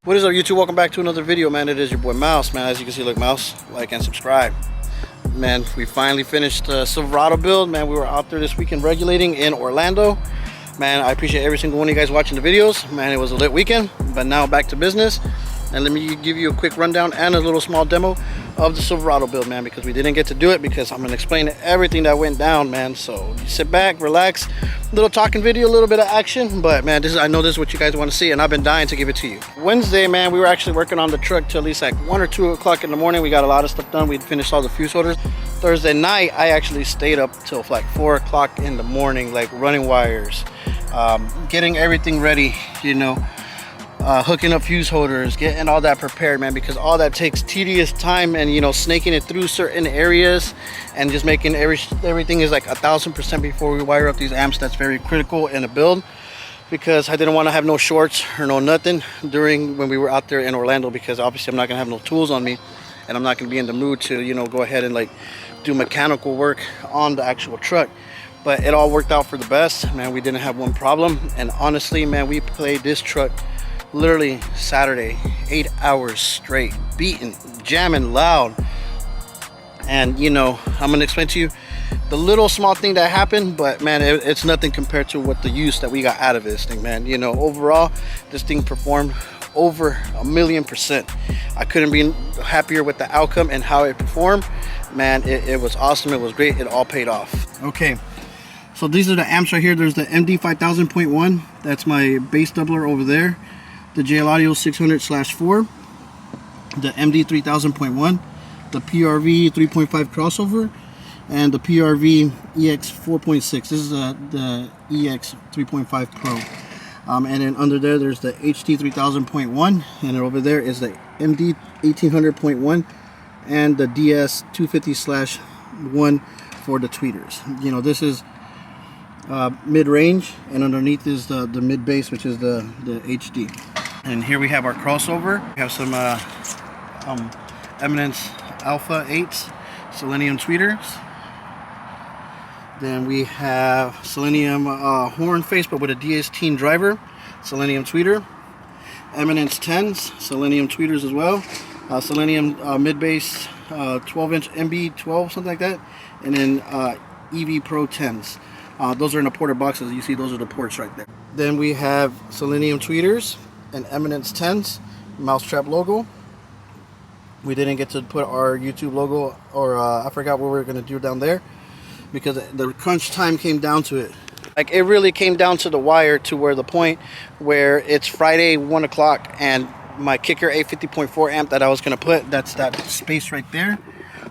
What is up, YouTube? Welcome back to another video, man. It is your boy Mouse, man. As you can see, look, Mouse, like and subscribe. Man, we finally finished the Silverado build, man. We were out there this weekend regulating in Orlando. Man, I appreciate every single one of you guys watching the videos. Man, it was a lit weekend, but now back to business. And let me give you a quick rundown and a little small demo of the Silverado build, man, because we didn't get to do it because I'm going to explain everything that went down, man. So you sit back, relax, little talking video, a little bit of action. But man, I know this is what you guys want to see, and I've been dying to give it to you. Wednesday, man, we were actually working on the truck till at least like 1 or 2 o'clock in the morning. We got a lot of stuff done. We'd finished all the fuse holders. Thursday night, I actually stayed up till like 4 o'clock in the morning, like running wires, getting everything ready, you know, hooking up fuse holders, getting all that prepared, man, because all that takes tedious time, and you know, snaking it through certain areas and just making everything is like 1000% before we wire up these amps. That's very critical in a build, because I didn't want to have no shorts or no nothing during when we were out there in Orlando, because obviously I'm not gonna have no tools on me, and I'm not gonna be in the mood to, you know, go ahead and like do mechanical work on the actual truck. But it all worked out for the best, man. We didn't have one problem, and honestly, man, we played this truck literally Saturday 8 hours straight, beating, jamming loud. And you know, I'm gonna explain to you the little small thing that happened, but man, it's nothing compared to what the use that we got out of this thing, man. You know, overall this thing performed over 1,000,000%. I couldn't be happier with the outcome and how it performed, man. It was awesome, it was great, it all paid off. Okay, so these are the amps right here. There's the MD 5000.1, that's my bass doubler over there. The JL Audio 600/4, the MD 3000.1, the PRV 3.5 crossover, and the PRV EX 4.6. This is the EX 3.5 Pro. And then under there, there's the HT 3000.1, and over there is the MD 1800.1 and the DS 250/1 for the tweeters. You know, this is mid-range, and underneath is the mid-bass, which is the HD. And here we have our crossover. We have some Eminence Alpha 8s, Selenium tweeters. Then we have Selenium horn face, but with a DS10 driver, Selenium tweeter. Eminence 10s, Selenium tweeters as well. Selenium mid-bass 12-inch MB12, something like that. And then EV Pro 10s. Those are in the porter boxes. You see, those are the ports right there. Then we have Selenium tweeters and Eminence 10s, Mousetrap logo. We didn't get to put our YouTube logo, or I forgot what we were going to do down there, because the crunch time came down to it. Like, it really came down to the wire, to where the point where it's Friday 1 o'clock, and my Kicker 850.4 amp that I was going to put, that's that space right there,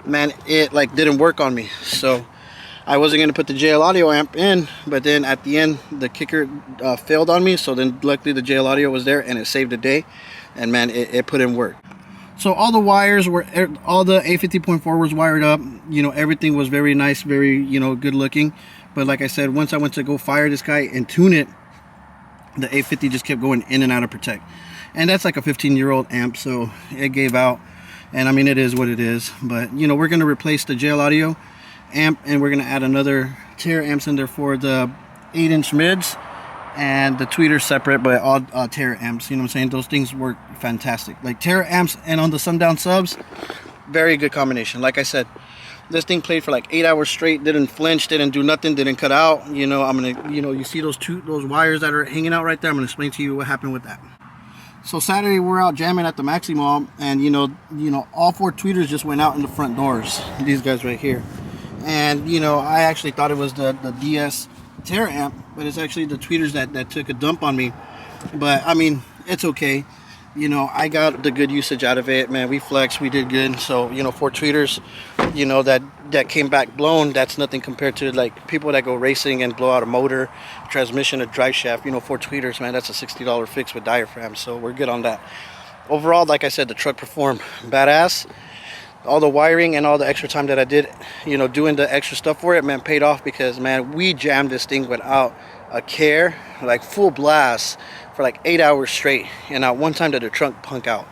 man, it like didn't work on me. So I wasn't going to put the JL Audio amp in, but then at the end the Kicker failed on me. So then luckily the JL Audio was there, and it saved the day, and man, it put in work. So all the wires were, all the 850.4 was wired up. You know, everything was very nice, very, you know, good looking. But like I said, once I went to go fire this guy and tune it, the 850 just kept going in and out of protect. And that's like a 15-year-old amp, so it gave out. And I mean, it is what it is. But you know, we're going to replace the JL Audio amp, and we're going to add another Taramps amps in there for the 8-inch mids, and the tweeter separate, but all Taramps amps. You know what I'm saying? Those things work fantastic. Like Taramps amps and on the Sundown subs, very good combination. Like I said, this thing played for like 8 hours straight, didn't flinch, didn't do nothing, didn't cut out. You know, I'm gonna, you know, you see those wires that are hanging out right there. I'm gonna explain to you what happened with that. So Saturday we're out jamming at the Maxi Mall, and you know, all 4 tweeters just went out in the front doors. These guys right here. And you know, I actually thought it was the DS Taramp amp, but it's actually the tweeters that took a dump on me. But I mean, it's okay. You know, I got the good usage out of it, man. We flexed, we did good. So you know, 4 tweeters, you know, that came back blown, that's nothing compared to like people that go racing and blow out a motor, transmission, a drive shaft. You know, 4 tweeters, man, that's a $60 fix with diaphragm. So we're good on that. Overall, like I said, the truck performed badass. All the wiring and all the extra time that I did, you know, doing the extra stuff for it, man, paid off, because man, we jammed this thing without a care, like full blast for like 8 hours straight, and not one time did the truck punk out.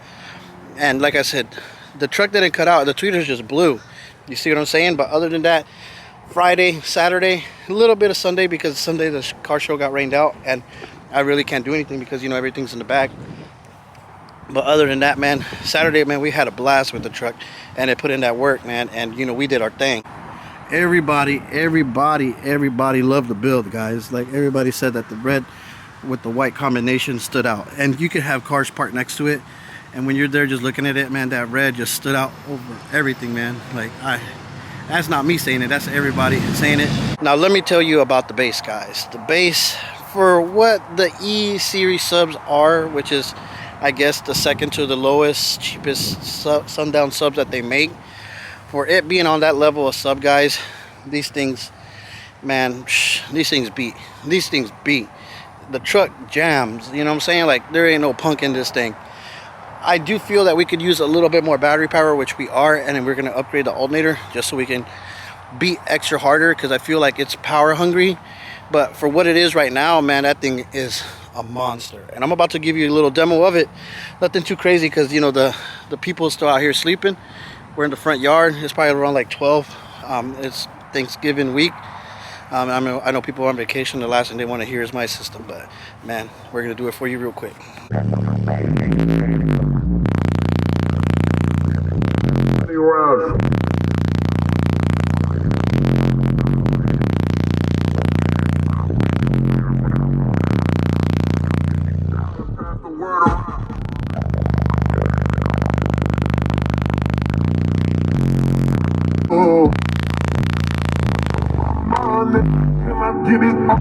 And like I said, the truck didn't cut out, the tweeters just blew. You see what I'm saying? But other than that, Friday, Saturday, a little bit of Sunday, because Sunday the car show got rained out, and I really can't do anything because, you know, everything's in the back. But other than that, man, Saturday, man, we had a blast with the truck, and it put in that work, man, and you know, we did our thing. Everybody loved the build, guys. Like, everybody said that the red with the white combination stood out, and you could have cars parked next to it, and when you're there just looking at it, man, that red just stood out over everything, man. Like, that's not me saying it, that's everybody saying it. Now let me tell you about the base, guys. The base, for what the E series subs are, which is, I guess, the second to the lowest, cheapest Sundown subs that they make, for it being on that level of sub, guys, these things, man, these things beat. The truck jams, you know what I'm saying? Like, there ain't no punk in this thing. I do feel that we could use a little bit more battery power, which we are, and then we're going to upgrade the alternator just so we can beat extra harder, because I feel like it's power hungry. But for what it is right now, man, that thing is a monster. And I'm about to give you a little demo of it. Nothing too crazy, because, you know, the people still out here sleeping. We're in the front yard. It's probably around like 12. It's Thanksgiving week. I know people are on vacation. The last thing they want to hear is my system, but man, we're gonna do it for you real quick. Get it up,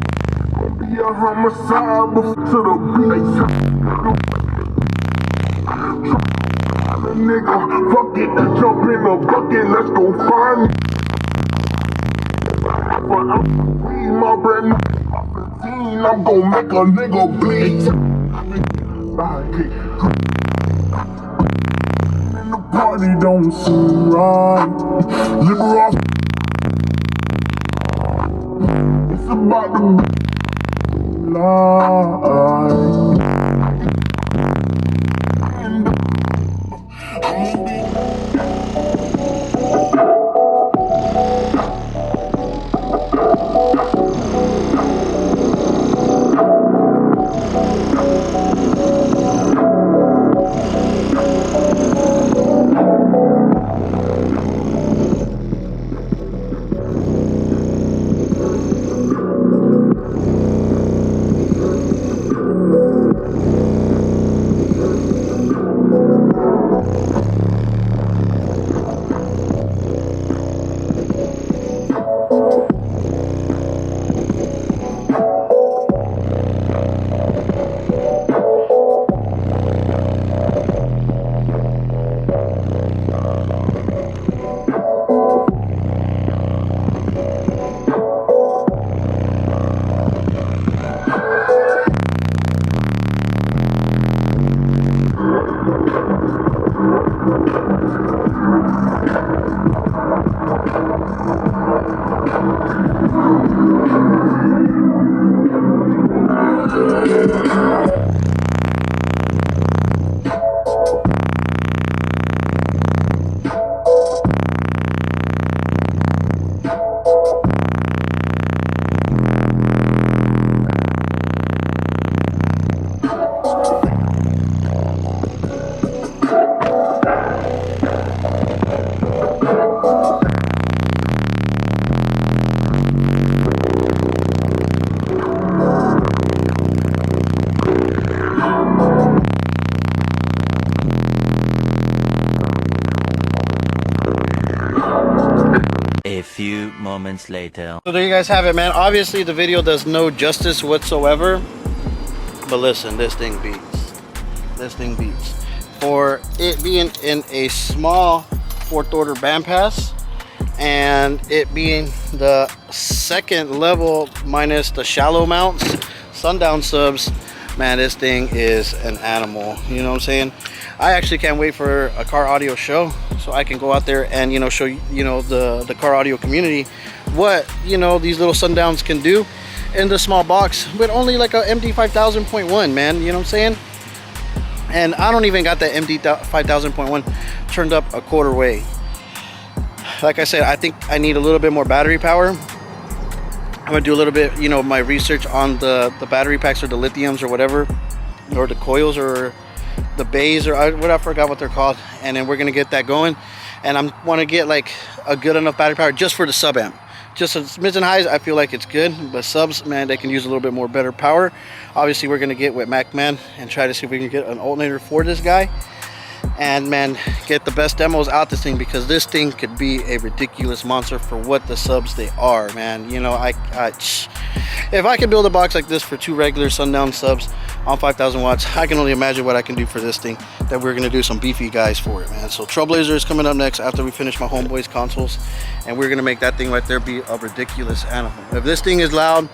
be a homicide to the beat. Nigga, fuck it, jump in the bucket, let's go find me. But I'm my brand new 15, I'm gon' make a nigga bleed. And the party don't seem right. Liberal. It's about to be live. A few moments later. So there you guys have it, man. Obviously the video does no justice whatsoever, but listen, this thing beats. This thing beats. For it being in a small fourth order bandpass, and it being the second level minus the shallow mounts Sundown subs, man, this thing is an animal. You know what I'm saying? I actually can't wait for a car audio show so I can go out there and, you know, show, you know, the car audio community what, you know, these little Sundowns can do in the small box with only like a MD 5000.1, man. You know what I'm saying? And I don't even got that MD 5000.1 turned up a quarter way. Like I said, I think I need a little bit more battery power. I'm gonna do a little bit, you know, my research on the battery packs or the lithiums or whatever, or the coils or the bays, or I forgot what they're called, and then we're gonna get that going. And I want to get like a good enough battery power just for the sub amp. Just mids and highs, I feel like it's good, but subs, man, they can use a little bit more better power. Obviously, we're gonna get with MacMan and try to see if we can get an alternator for this guy, and man, get the best demos out this thing, because this thing could be a ridiculous monster for what the subs they are, man. You know, if I could build a box like this for 2 regular Sundown subs on 5,000 watts, I can only imagine what I can do for this thing. That we're gonna do some beefy guys for it, man. So Trailblazer is coming up next after we finish my homeboys consoles, and we're gonna make that thing right there be a ridiculous animal. If this thing is loud,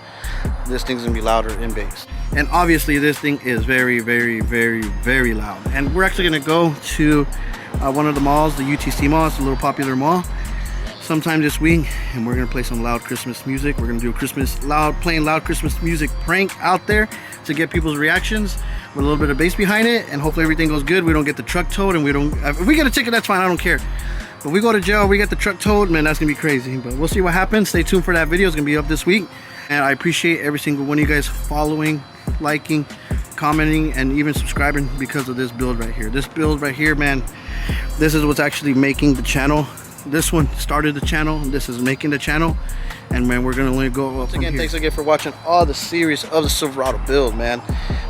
this thing's gonna be louder in bass. And obviously this thing is very, very, very, very loud. And we're actually gonna go to one of the malls, the UTC mall. It's a little popular mall, sometime this week, and we're gonna play some loud Christmas music. We're gonna do a playing loud Christmas music prank out there to get people's reactions with a little bit of bass behind it, and hopefully everything goes good. We don't get the truck towed, and if we get a ticket, that's fine, I don't care. But we go to jail, we get the truck towed, man, that's gonna be crazy. But we'll see what happens. Stay tuned for that video. It's gonna be up this week, and I appreciate every single one of you guys following, liking, commenting, and even subscribing because of this build right here. This build right here, man, this is what's actually making the channel. This one started the channel, and this is making the channel, and man, we're gonna only go up from here. Thanks again for watching all the series of the Silverado build, man.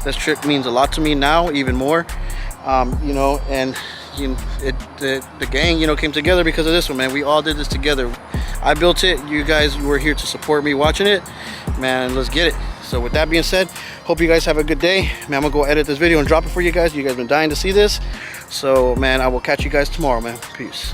This trick means a lot to me now, even more. You know, and the gang, you know, came together because of this one, man. We all did this together. I built it, you guys were here to support me watching it, man. Let's get it. So with that being said, hope you guys have a good day, man. I'm gonna go edit this video and drop it for you guys. You guys been dying to see this, so man, I will catch you guys tomorrow, man. Peace.